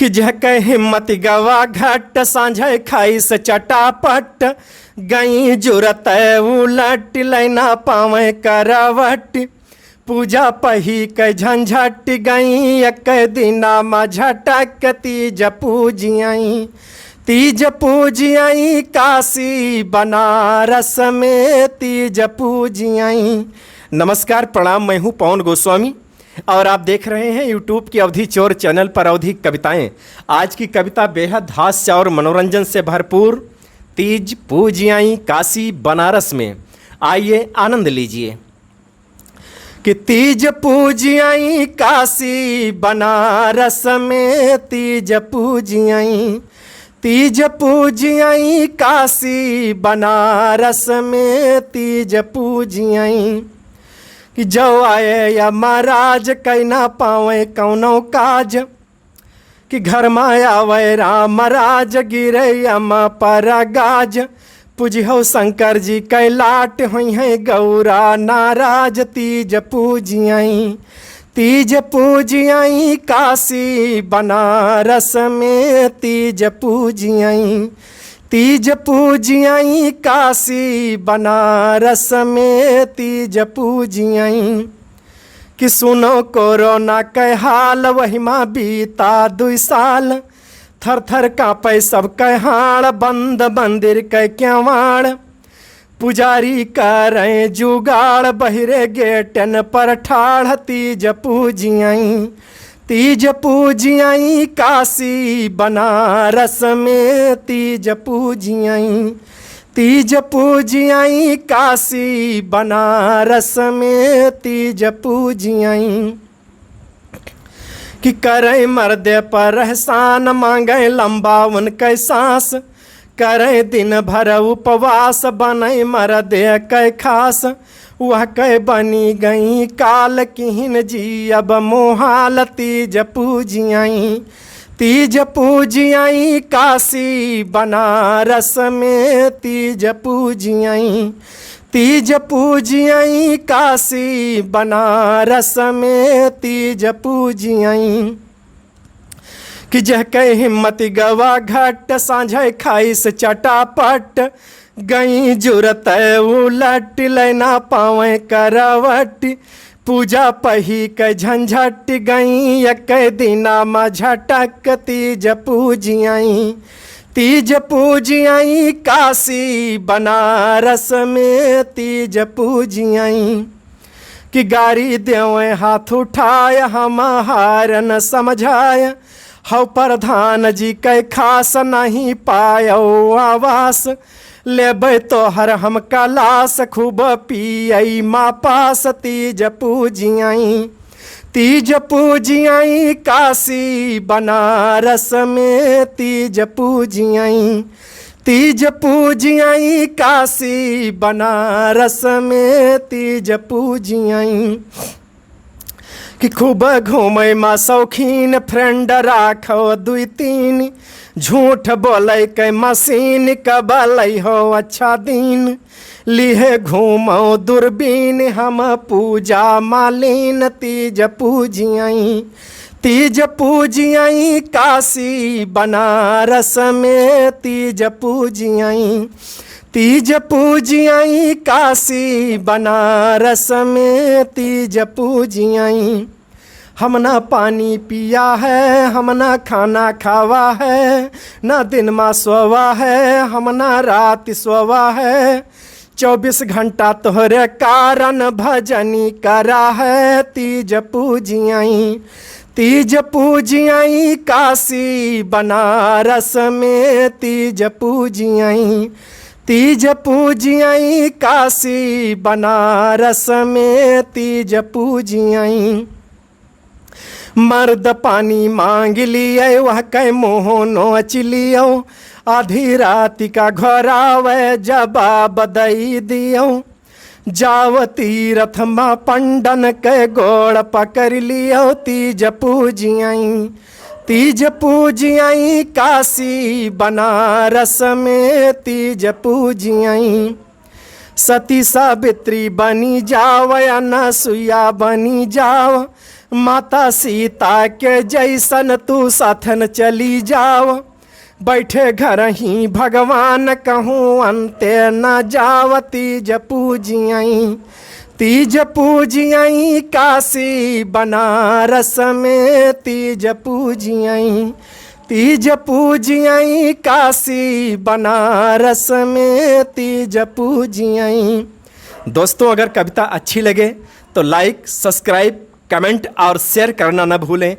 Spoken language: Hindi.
कि जह हिम्मत गवा घट सांझे खाई से चटापट गई जुरत उलट लैना पावे करवट पूजा पही के झंझट गई एक दिना में झटक तीज पूजियाई काशी बनारस में तीज पूजियाई। नमस्कार प्रणाम, मैं हूँ पवन गोस्वामी और आप देख रहे हैं यूट्यूब की अवधि चोर चैनल पर अवधि कविताएं। आज की कविता बेहद हास्य और मनोरंजन से भरपूर। तीज पूजियाई काशी बनारस में, आइए आनंद लीजिए। कि तीज पूजियाई काशी बनारस में तीज पूजियाई काशी बनारस में तीज पूजियाई। कि जो आए या महाराज कहना पावे कौनो काज कि घर में आवे राम राज गिरे यम पर गाज पूजिहो शंकर जी कैलाट हुई है गौरा नाराज तीज पूजियाई काशी बनारस में तीज पूजियाई काशी बनारस में तीज पूजियाई। कि सुनो कोरोना के हाल वही माँ बीता 2 साल थर थर कांपे सब कहाड़ बंद मंदिर के क्यावाड़ पुजारी करे जुगाड़ बहिरे गेटन पर ठाड़ तीज पूजियाई काशी बनारस में तीज पूजियाई काशी बनारस में तीज पूजियाई। कि करे मर्दे पर एहसान मांगे लंबा उनके सांस करे दिन भर उपवास बने मर्दे के खास वह के बनी गई काल किहन जी अब मोहाल तीज पूजियाई काशी बनारस में तीज पूजियाई काशी बनारस में तीज पूजियाई। कि जह के हिम्मत गवा घट सांझे खाई से चटापट गई जुरत उलट लेना पावे करवट पूजा पही के झंझट गई एक दिना में झटक तीज पूजियाई काशी बनारस में तीज पूजियाई। कि गारी देवे हाथ उठाए हम हार न समझाए हौ प्रधान जी के खास नहीं पायो आवास लेबै तोहर हम कलास खूब पियई माँ पास तीज पूजियाई काशी बनारस में तीज पूजियाई काशी बनारस में तीज पूजियाई। कि खूब घूमे माँ शौकीन फ्रेंड राखो 2-3 झूठ बोले के मशीन कबल हो अच्छा दिन लिहे घूमो दूरबीन हम पूजा मालिन तीज पूजियाई काशी बनारस में तीज पूजियाई काशी बनारस में तीज पूजियाई। हम ना पानी पिया है हम ना खाना खावा है ना दिन में सोवा है हम ना रात सोवा है 24 घंटा तोहरे कारण भजनी करा है तीज पूजियाई काशी बनारस में तीज पूजियाई काशी बनारस में तीज पूजियाई। मर्द पानी मांग लिए वह कै मुँह नोच लियो आधी रात का घर आवे जवाब दई दियो जाव तीरथ माँ पंडन के गोड़ पकड़ लियो तीज पूजियाई काशी बनारस में तीज पूजियाई। सती सावित्री बनी जाव या नसुया बनी जाव माता सीता के जैसन तू साथन चली जाओ, बैठे घर ही भगवान कहूँ अंते न जाव। तीज पूजियई तीज पूजियई काशी बनारस में, तीज पूजियई तीज पूजियई काशी बनारस में, तीज पूजियई। दोस्तों, अगर कविता अच्छी लगे तो लाइक, सब्सक्राइब, कमेंट और शेयर करना न भूलें।